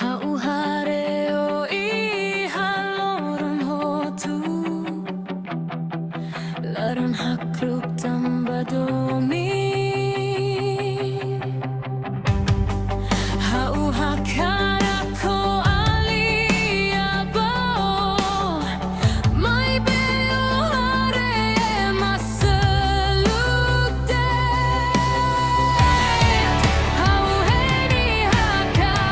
Hauhare o I haloron hotu Laran hakruk Tanba Domin Hauhakara ko aliabo Mai beo hare masalukde Hauheni hakalanaru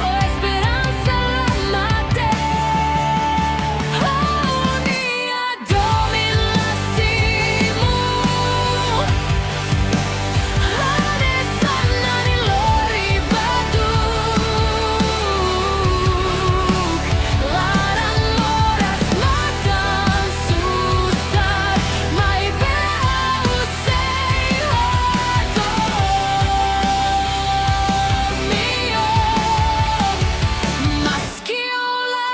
O esperanza mate Honia Domin la Simu Hane sanani lori baduk Laran moras matan Susar Mai beu sei hotu mio Maschiola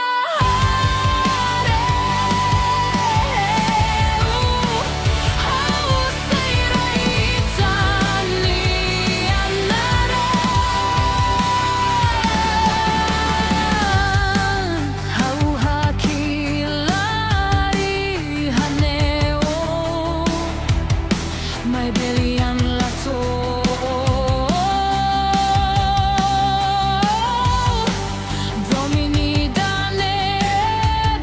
Husik Mai belian lato Domini dane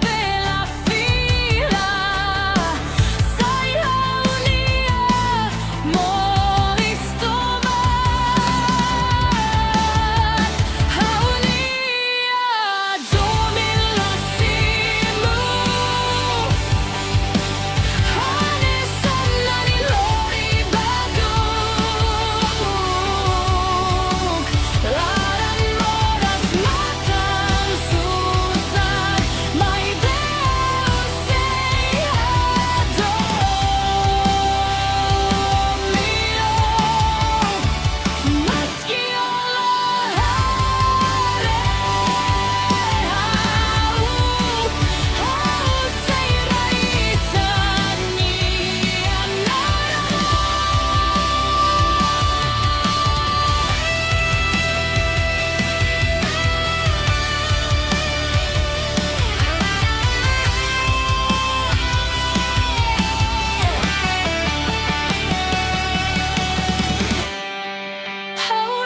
bella fila Sei unia moristovan Haunia Domin la Simu Hane sanani lori baduk Laran moras matan Susar Mai beu sei hotu mio Maschiola Husik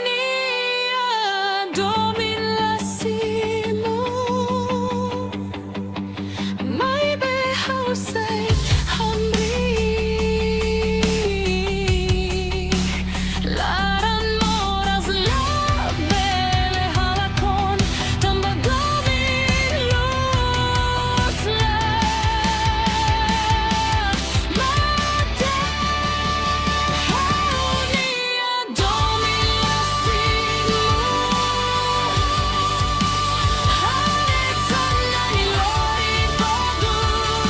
Haunia Domin la Simu Mai beu sei hamri Laran moras la bele halakon Tanba Domin lusle Mate Haunia Domin la Simu Hane sanani lori baduk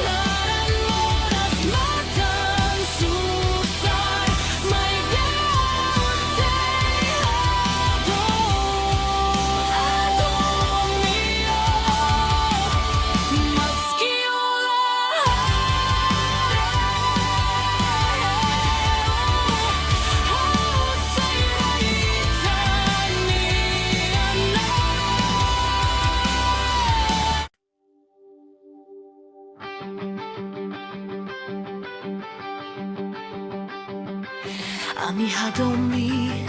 Laran moras matan Susar Mai beu sei hotu mio Ami hadomin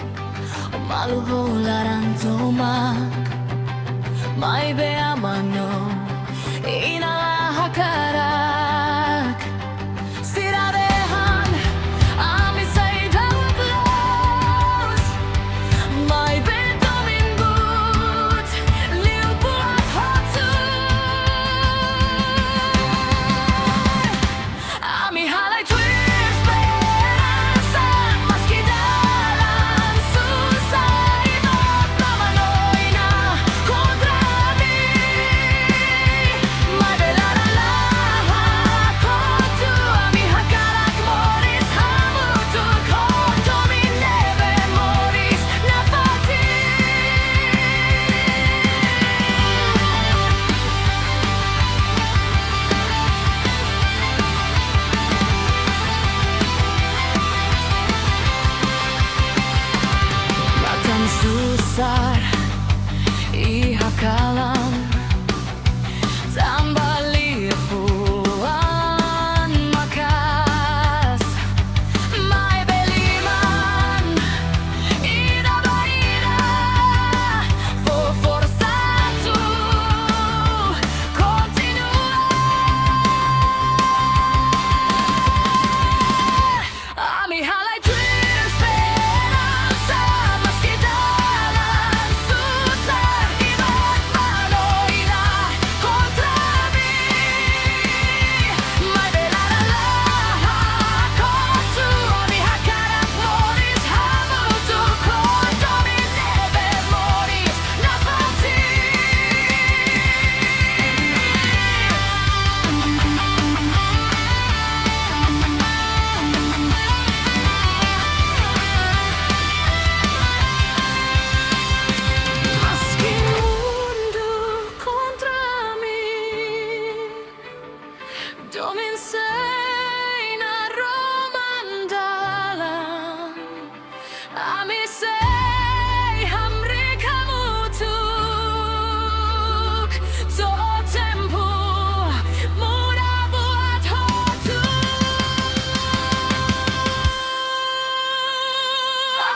Maluho laran tomak Mai bea mano Ina hakarak Siradehan Ami sei Dalan Mai bea Domin but Liu buat hotu Ami halai twist Esperanza Maski Dalan Susar Not namano Ina Kontra Ami Mai bea Domin sei na roman Dalan Ami sei hamrikamutuk Totempu muda buat hotu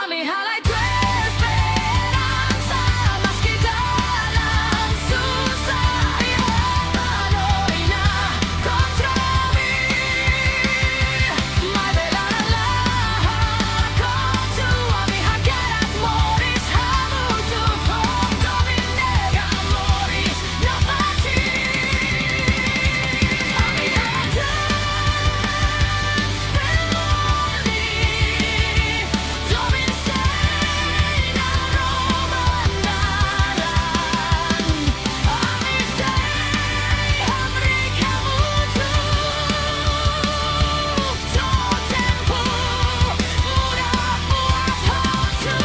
Ami halai tu esperanza Meski dalam susah Ina Kontra Ami Mai Laran kontinua Ami Hakmatek Ho O Domin Amoris no fati Ami Domin sei na roman Dalan Ami sei hamrikamutuk Totempu muda buat hotu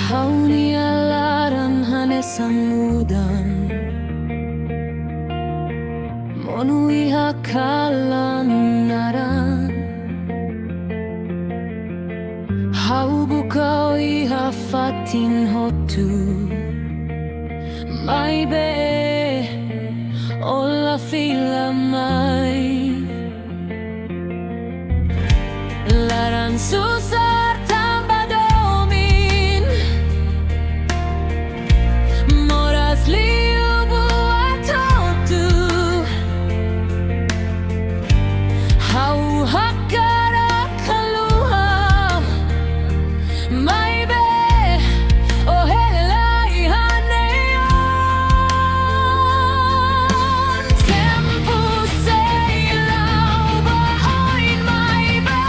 Haunia Laran hanesamudan Monui hakalan naran Hau bukau iha fatin hotu Mai be Ola fila mai Laran Susar Tanba Domin Moras liu buat hotu Hau hakara kalua Mai be Oh helai hanean Tempu sei lau ba oin mai be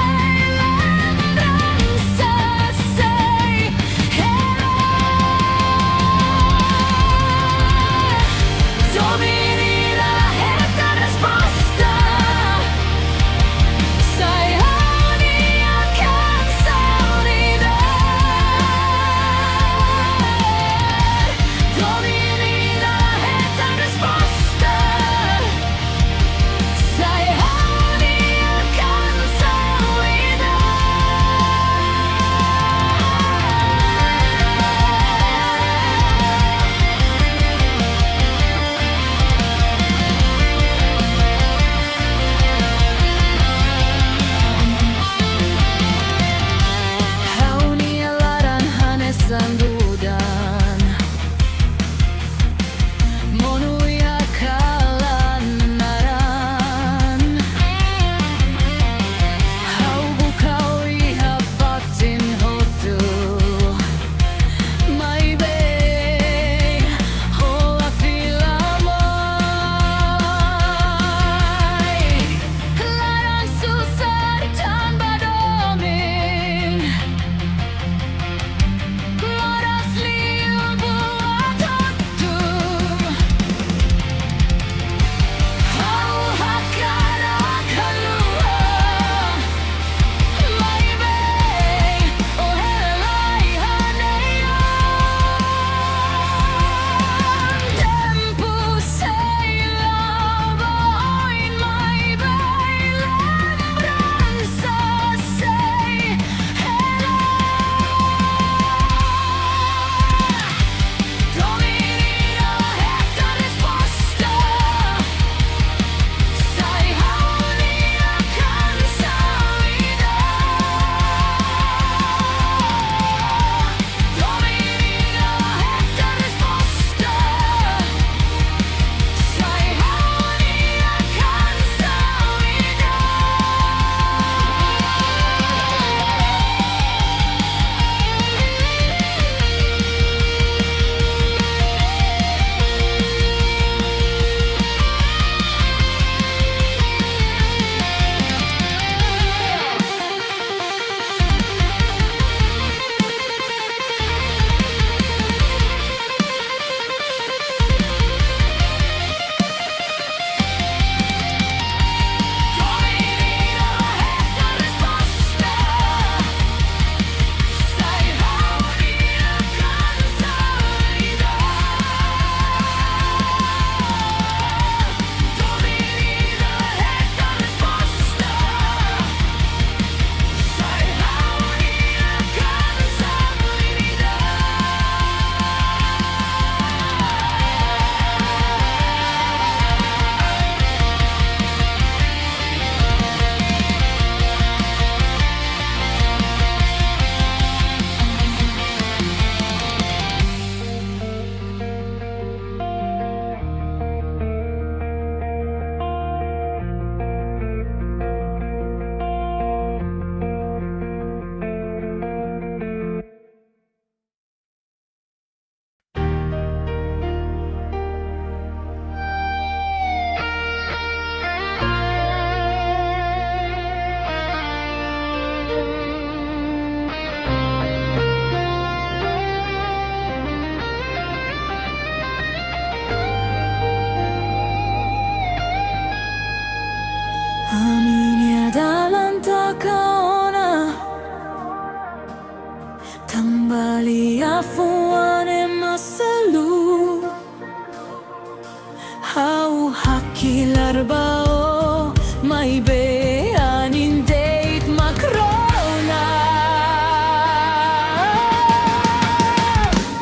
hakkiler bao may beanin date makrona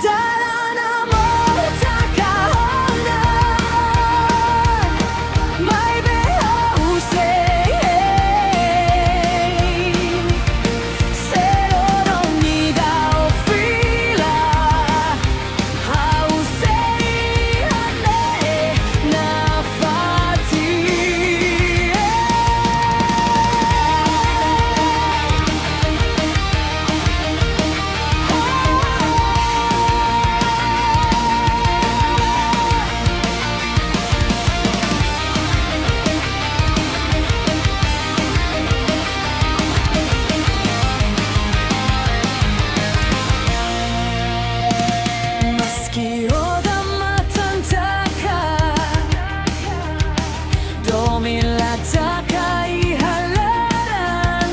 Dalan amor Taka may beha Husik Serorong ni daw fila Husik na fati Maski oda matan Taka Domin la Taka Laran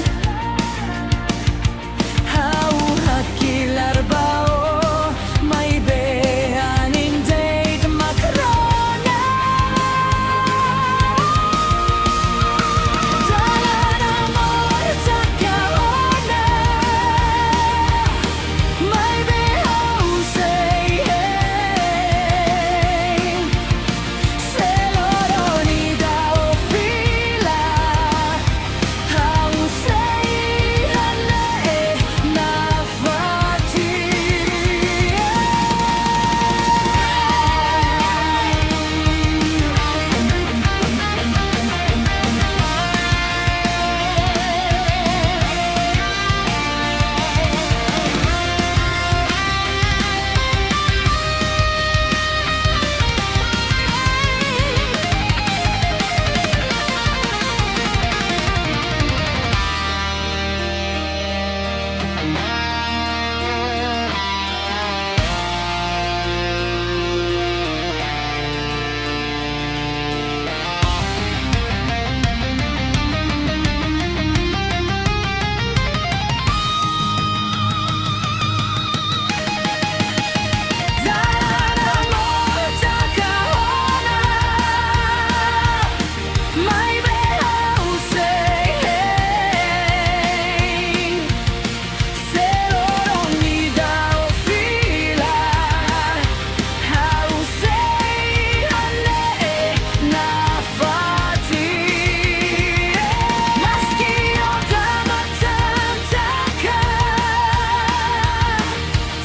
hakkiler bao may beanin date makrona Dalan amor Taka may beha Husik Serorong ni daw fila Husik na fati Dalan amor Taka may beha Husik Serorong ni daw fila Husik na fati Maski oda matan Taka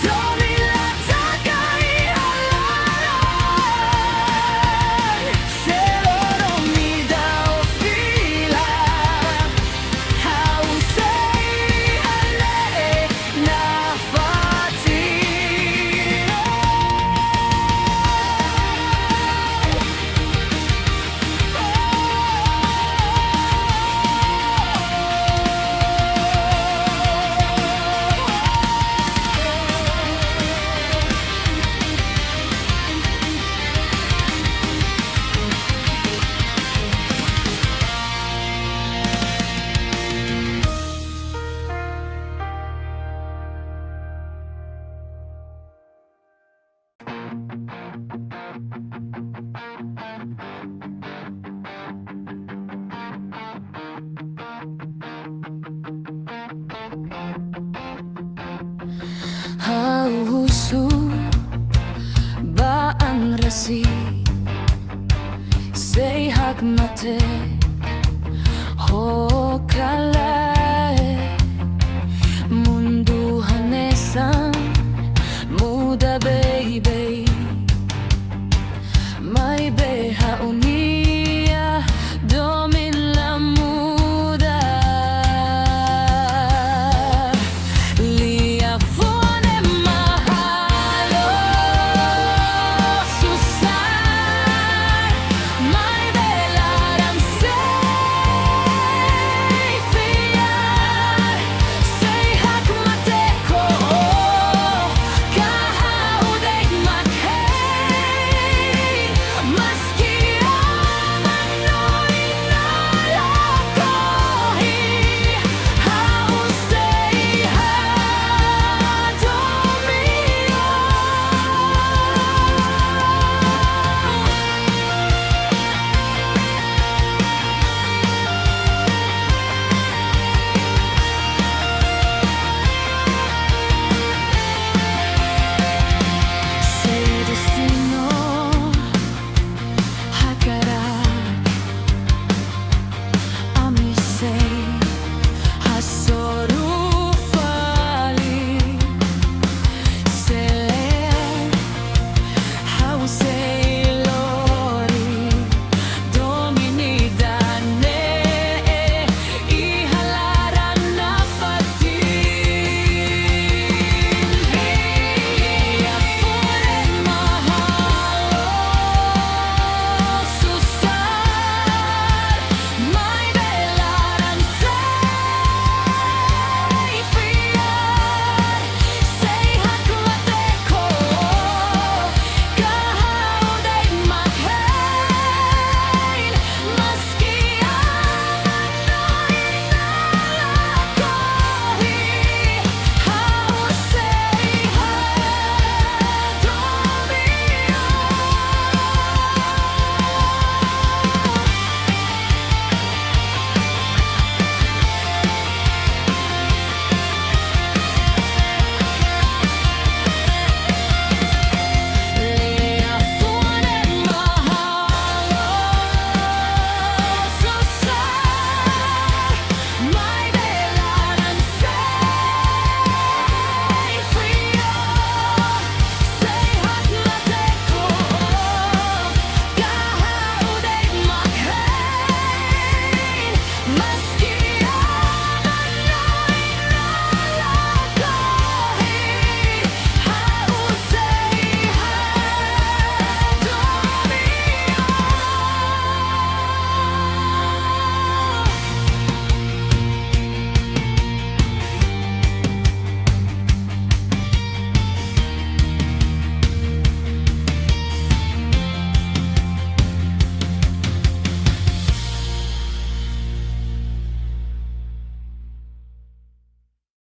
Domin la Taka Laran Serorong ni daw fila Husik na fati Husuk baan rasi Sei Hakmatek Ho O